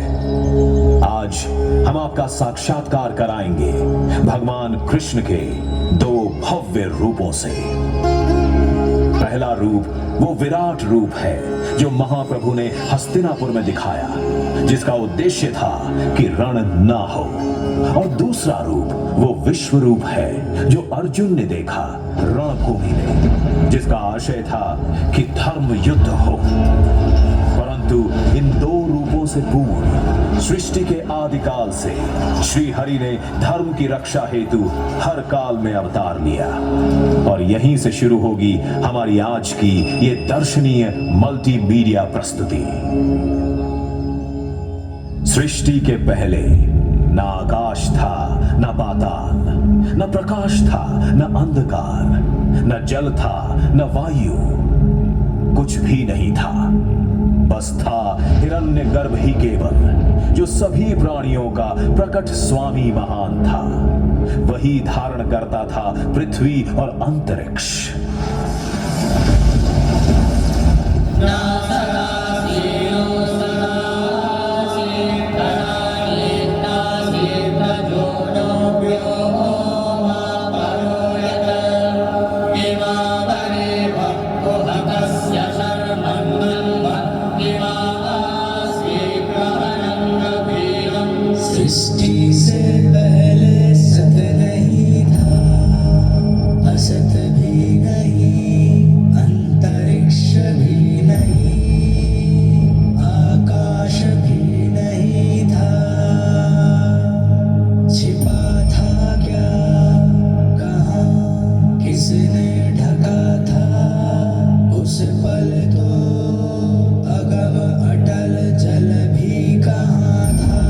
[SPEAKER 10] आज हम आपका साक्षात्कार कराएंगे भगवान कृष्ण के दो भव्य रूपों से। पहला रूप वो विराट रूप है जो महाप्रभु ने हस्तिनापुर में दिखाया, जिसका उद्देश्य था कि रण ना हो। और दूसरा रूप वो विश्व रूप है जो अर्जुन ने देखा रणभूमि में, जिसका आशय था कि धर्म युद्ध हो। परंतु इन दो रूपों से पूर्व सृष्टि के आदिकाल से श्री हरि ने धर्म की रक्षा हेतु हर काल में अवतार लिया। और यहीं से शुरू होगी हमारी आज की ये दर्शनीय मल्टीमीडिया प्रस्तुति। सृष्टि के पहले ना आकाश था, न पाताल, न प्रकाश था, न अंधकार, न जल था, न वायु, कुछ भी नहीं था। बस था हिरण्यगर्भ ही केवल, जो सभी प्राणियों का प्रकट स्वामी महान था। वही धारण करता था पृथ्वी और अंतरिक्ष।
[SPEAKER 11] सृष्टि से पहले सत नहीं था, असत भी नहीं, अंतरिक्ष भी नहीं, आकाश भी नहीं था। छिपा था क्या, कहाँ, किसने ढका था? उस पल तो अगम अटल जल भी कहाँ था।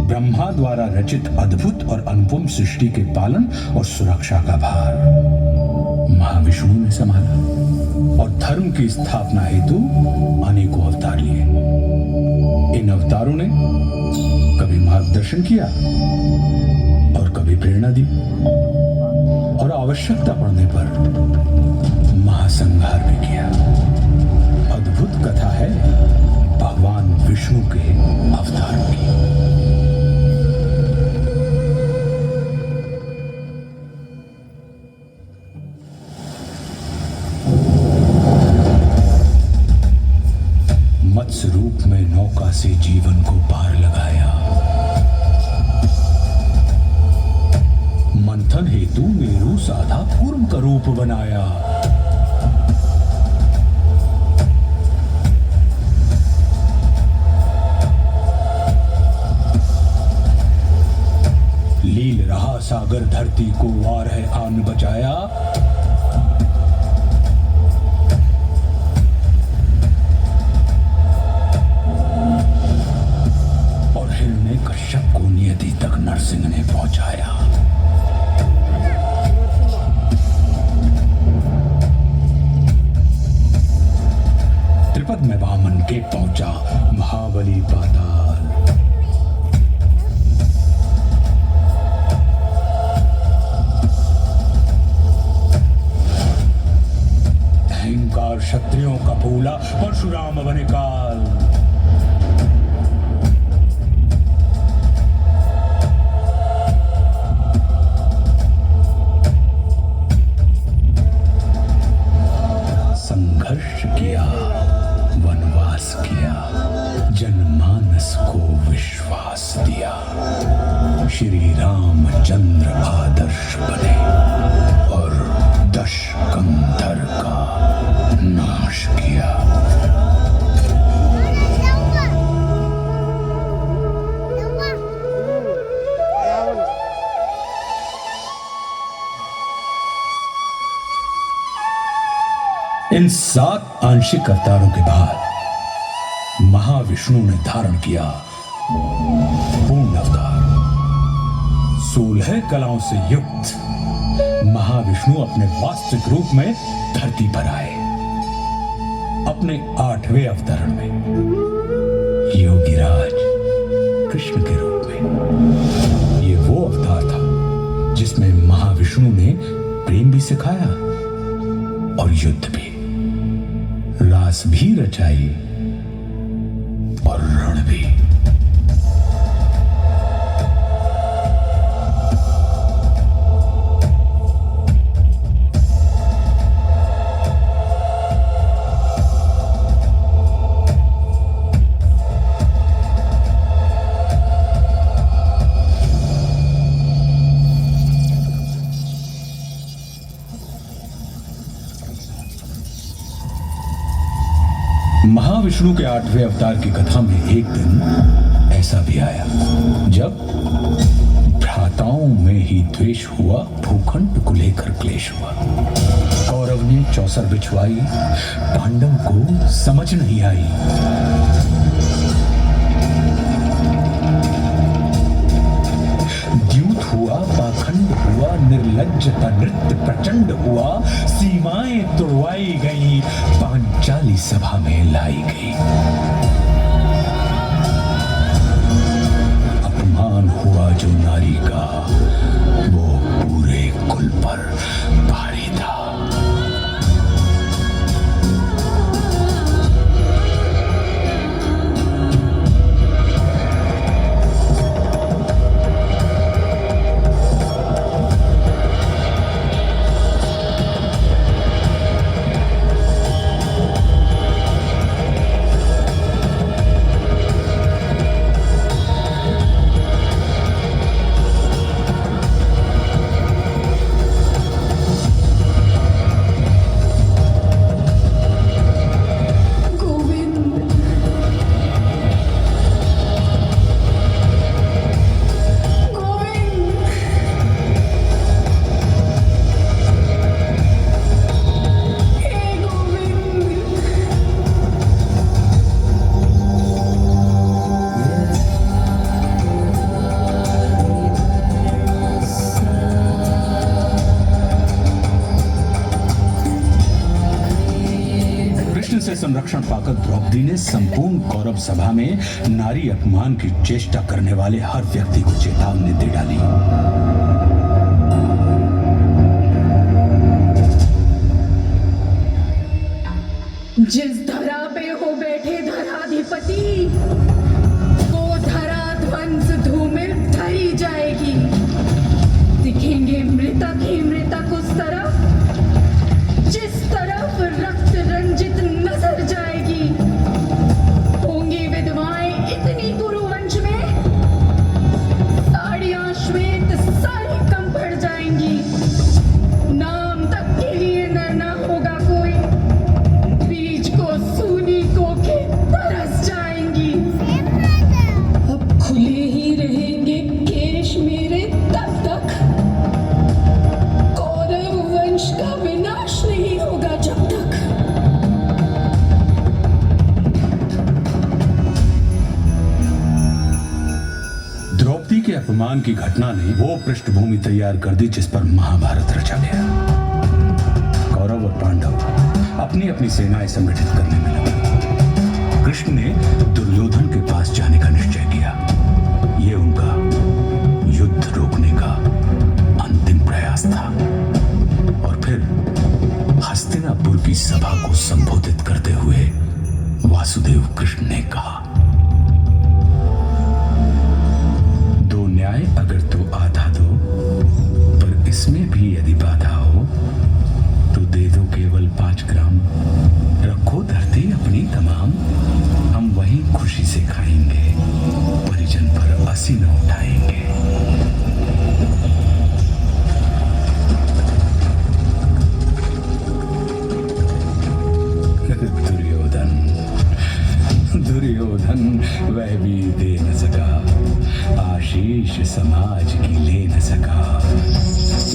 [SPEAKER 12] ब्रह्मा द्वारा रचित अद्भुत और अनुपम सृष्टि के पालन और सुरक्षा का भार महाविष्णु ने संभाला और धर्म की स्थापना हेतु अनेकों अवतार लिए। इन अवतारों ने कभी मार्गदर्शन किया और कभी प्रेरणा दी, और आवश्यकता पड़ने पर महासंहार भी किया। अद्भुत कथा है भगवान विष्णु के अवतारों की। मत्स्य रूप में नौका से जीवन को पार लगाया, मंथन हेतु मेरु साधा कूर्म का रूप बनाया। लील रहा सागर धरती को वार है आन बचाया। और हिरण्य कश्यप को नियति तक नरसिंह ने पहुंचाया। त्रिपद में वामन के पहुंचा महाबली पाताल। अहंकार क्षत्रियों का फूला परशुराम बने काल। संघर्ष किया, वनवास किया, जनमानस को विश्वास दिया। श्री रामचंद्र आदर्श बने और दश कंधर का नाश किया। इन 7 आंशिक अवतारों के बाद महाविष्णु ने धारण किया पूर्ण अवतार। 16 कलाओं से युक्त महाविष्णु अपने वास्तविक रूप में धरती पर आए। अपने 8वें अवतरण में योगीराज कृष्ण के रूप में। ये वो अवतार था जिसमें प्रेम भी सिखाया और युद्ध भी, रास भी रचाई और रण भी। महाविष्णु के 8वें अवतार की कथा में एक दिन ऐसा भी आया जब भ्राताओं में ही द्वेष हुआ, भूखंड को लेकर क्लेश हुआ। कौरव ने चौसर बिछवाई, पांडव को समझ नहीं आई। द्यूत हुआ, पाखंड हुआ, निर्लज्जता नृत्य प्रचंड हुआ, सीमाएं तोड़वाई गई, पांचाली सभा में लाई गई। अपमान हुआ जो नारी का, वो पूरे कुल पर भारी था। संरक्षण पाकर द्रौपदी ने संपूर्ण कौरव सभा में नारी अपमान की चेष्टा करने वाले हर व्यक्ति को चेतावनी दे डाली।
[SPEAKER 8] जिस धरा पे हो बैठे धराधिपति, वो धरा ध्वंस धूमिल धरी जाएगी। दिखेंगे मृतक ही मृतक उस तरफ जिस तरफ रक्त रंजित नजर जाएगी। होंगी विधवाएं इतनी कुरुवंश में, साड़ियां श्वेत सारी कम पड़ जाएंगी। नाम तक के लिए न होगा कोई, बीज को सूनी को के तरस जाएंगी। अब खुले ही रहेंगे केश मेरे तब तक, कौरव वंश का विनाश नहीं होगा जब तक।
[SPEAKER 12] द्रौपदी के अपमान की घटना ने वो पृष्ठभूमि तैयार कर दी जिस पर महाभारत रचा गया। कौरव और पांडव अपनी अपनी सेनाएं संगठित करने में लगे। कृष्ण ने दुर्योधन के पास जाने का निश्चय किया। ये उनका युद्ध रोकने का अंतिम प्रयास था। और फिर हस्तिनापुर की सभा को संबोधित करते हुए वासुदेव कृष्ण ने कहा, दो न्याय अगर तो आधा दो, पर इसमें भी यदि बाधा हो तो दे दो केवल 5 ग्राम। रखो धरती अपनी तमाम, हम वहीं खुशी से खाएंगे, परिजन पर असी न उठाएंगे। दुर्योधन वह भी दे न सका, आशीष समाज की ले न सका।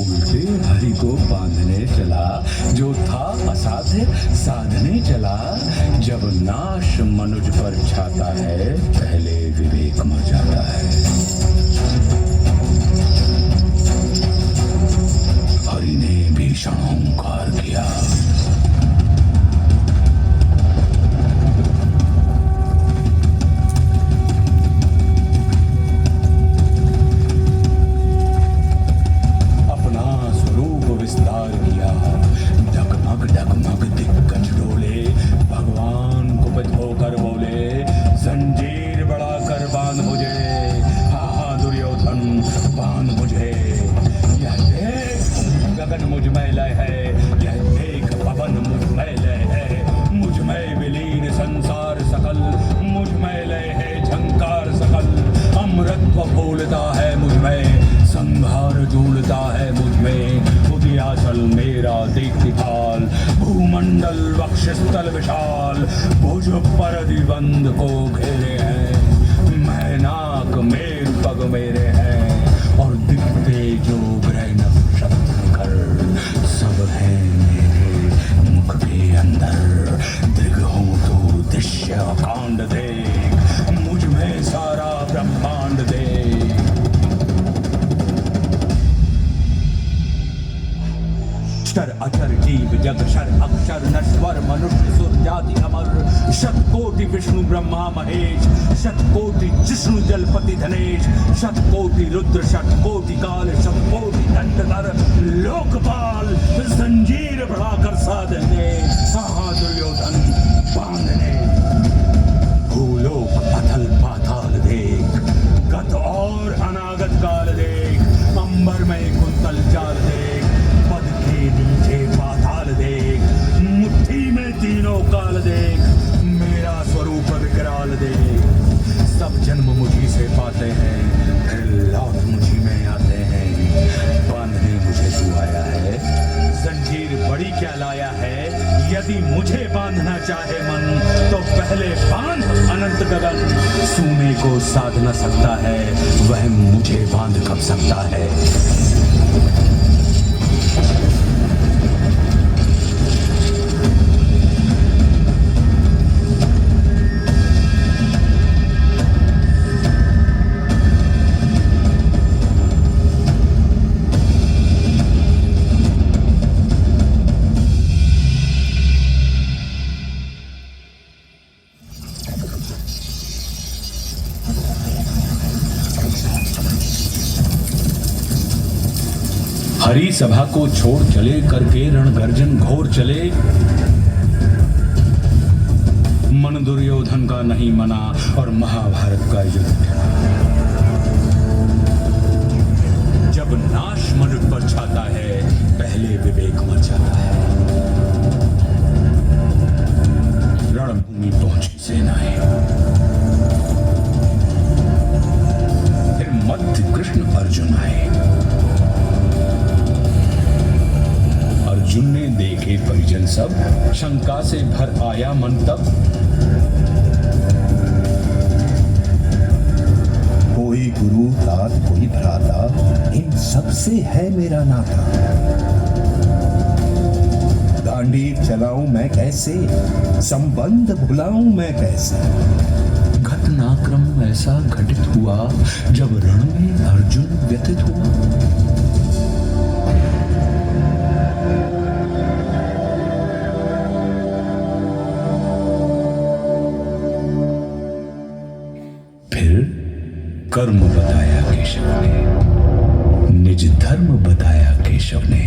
[SPEAKER 12] उल्टे हरि को बांधने चला, जो था असाध्य साधने चला। जब नाश मनुज पर छाता है, पहले विवेक मर जाता है। हरि ने भीषण हुंकार किया। वक्षस्थल विशाल भुज पर दिबंध को घेरे हैं। मैनाक मेरु पग मेरे हैं और दिखते जो ग्रहण शब्द सब है मेरे मुख के अंदर। दृग हो तो दृश्य कांड देख, मुझ में सारा ब्रह्मांड देख। क्षर अचर जीव जग शर अक्षर नश्वर मनुष्य सुर जाति अमर। शतकोटि विष्णु ब्रह्मा महेश, शतकोटि जिष्णु जलपति धनेश। शतकोटि रुद्र शतकोटि काल, शतकोटि दंडधर लोकपाल। जंजीर बढ़ाकर साधने कहा दुर्योधन बांधने। भूलोक अथल पाताल देख, गत और अनागत काल देख। अंबर में कुंतल चाल देख, पद के नीचे पाताल देख। मुट्ठी में तीनों काल देख, मेरा स्वरूप विकराल देख। सब जन्म मुझी से पाते हैं, फिर लौट मुझी में आते हैं। बांधने मुझे तू आया है, जंजीर बड़ी क्या लाया है। यदि मुझे बांधना चाहे मन, तो पहले बांध अनंत गगन। सोने को साध न सकता है, वह मुझे बांध कब सकता है। हरी सभा को छोड़ चले करके रणगर्जन घोर चले। मन दुर्योधन का नहीं मना और महाभारत का युद्ध। जब नाश मनुष्य पर छाता है, पहले विवेक मर जाता है। रणभूमि पहुंची सेनाएं, फिर मध्य कृष्ण अर्जुन आए। अर्जुन ने देखे परिजन सब, शंका से भर आया मन तब।
[SPEAKER 4] कोई गुरु तात कोई भ्राता, इन सबसे है मेरा नाता। गांडीव चलाऊं मैं कैसे, संबंध भुलाऊं मैं कैसे।
[SPEAKER 12] घटनाक्रम ऐसा घटित हुआ, जब रण में अर्जुन व्यथित हुआ। कर्म बताया केशव ने, निज धर्म बताया केशव ने।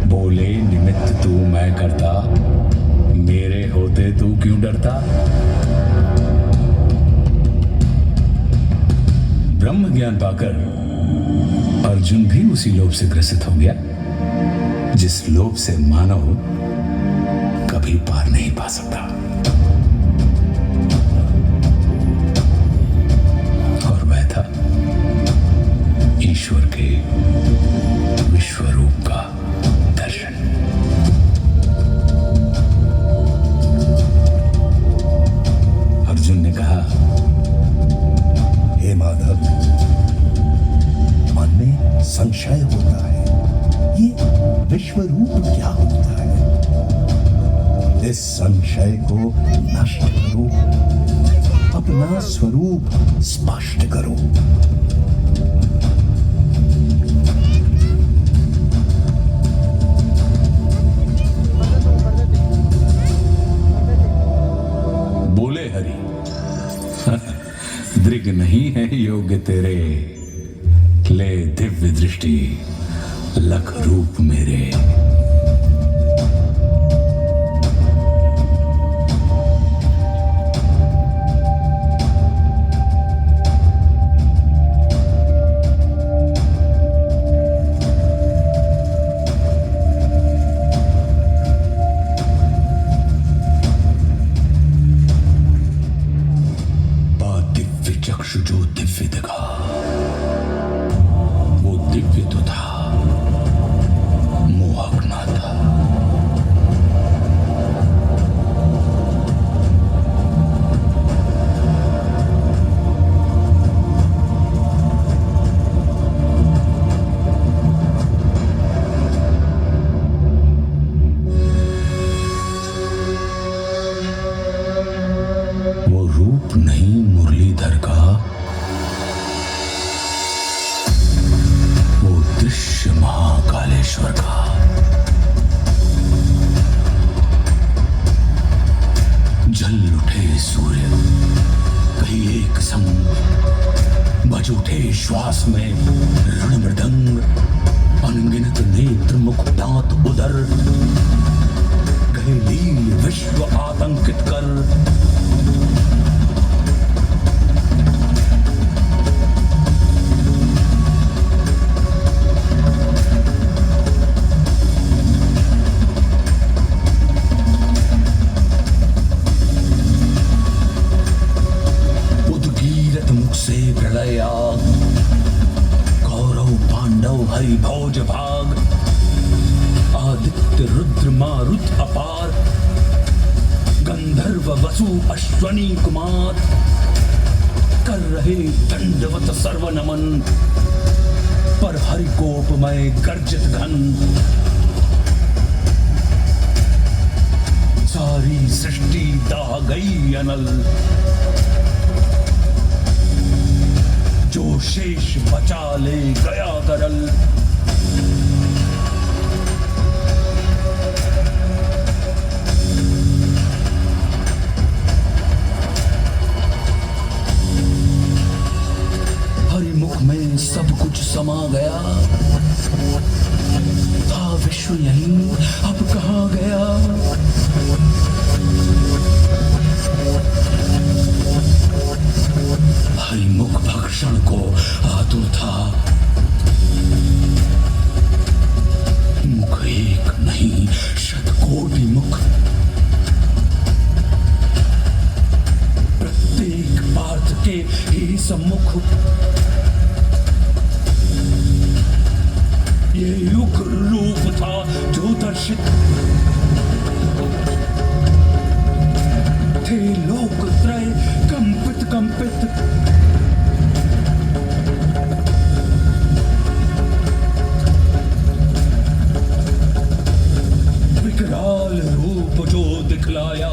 [SPEAKER 12] बोले निमित्त तू मैं करता, मेरे होते तू क्यों डरता। ब्रह्म ज्ञान पाकर अर्जुन भी उसी लोभ से ग्रसित हो गया, जिस लोभ से मानव कभी पार नहीं पा सकता। ईश्वर के विश्व रूप का दर्शन। अर्जुन ने कहा,
[SPEAKER 4] हे माधव, मन में संशय होता है, ये विश्व रूप क्या होता है। इस संशय को नष्ट करो, अपना स्वरूप स्पष्ट करो।
[SPEAKER 12] दृग नहीं है योग्य तेरे, ले दिव्य दृष्टि लख रूप मेरे। रूप नहीं मुरलीधर का, वो दृश्य महाकालेश्वर का। जल उठे सूर्य कहीं एक संग, बज उठे श्वास में रण मृदंग, अनगिनत नेत्र मुख दांत उदर, गए लील विश्व आतंकित कर। उद्गीरत मुख से प्रलय आग, कौरव पांडव हरि भोज भाग, आदित्य रुद्र मारुत अपार, गंधर्व वसु अश्वनी कुमार, कर रहे दंडवत सर्व नमन, पर हरिकोपमय गर्जित घन। सारी सृष्टि दाह गई अनल, जो शेष बचा ले गया तरल। हरिमुख में सब कुछ समा गया, था विश्व यहीं अब कहाँ गया। हरिमुख भक्षण को आतुर था, मुख एक नहीं शतकोटि मुख, प्रत्येक पार्थ के ही सम्मुख। ये उग्र रूप था जो दर्शित, थे लोक त्रय कंपित कंपित। विकराल रूप जो दिखलाया,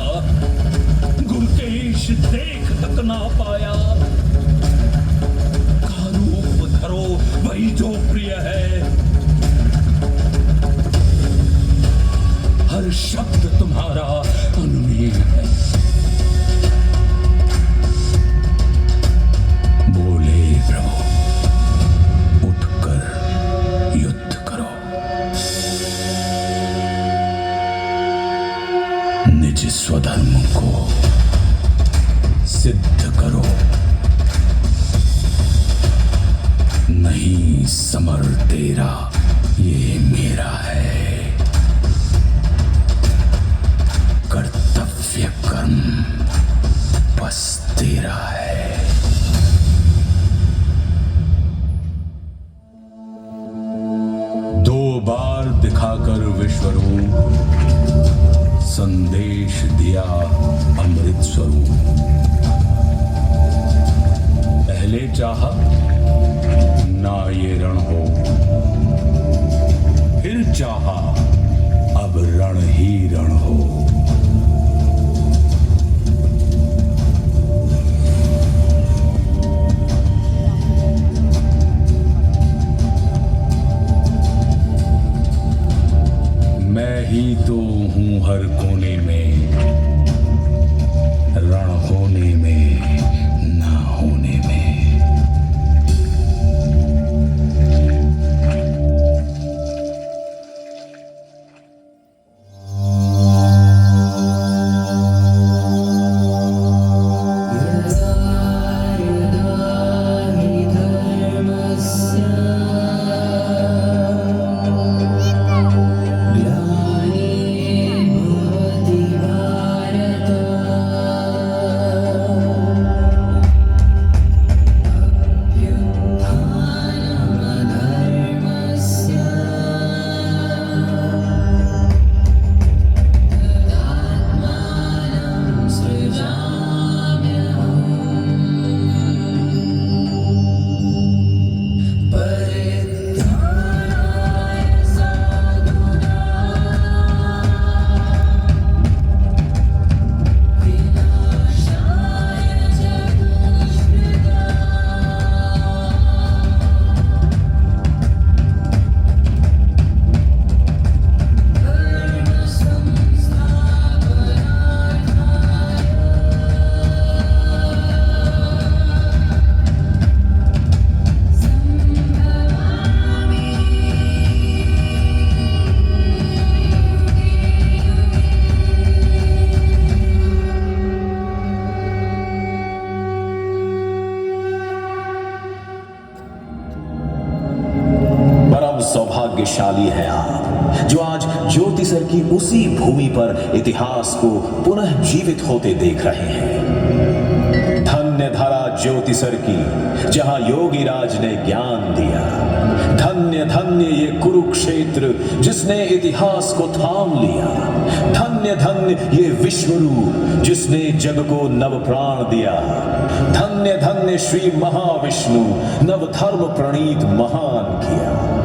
[SPEAKER 12] गुरुकेश देख तक ना पाया। का रूप धरो वही जो प्रिय है, हर शब्द तुम्हारा अनुमेय है। बोले प्रभु उठकर युद्ध करो, निज स्वधर्म को सिद्ध करो, नहीं समर तेरा ये मेरा है। कर्तव्य कर्म बस तेरा है। दो बार दिखाकर विश्वरूप, संदेश दिया अमृत स्वरूप। पहले चाहा ना ये रण हो, फिर चाहा अब रण ही रण हो।
[SPEAKER 10] सौभाग्यशाली हैं आप, जो आज ज्योतिसर की उसी भूमि पर इतिहास को पुनः जीवित होते देख रहे हैं। धन्य धरा ज्योतिसर की, जहां योगीराज ने ज्ञान दिया। धन्य धन्य ये कुरुक्षेत्र, जिसने इतिहास को थाम लिया। धन्य धन्य ये विश्वरूप, जिसने जग को नव प्राण दिया। धन्य धन्य श्री महाविष्णु, नव धर्म प्रणीत महान किया।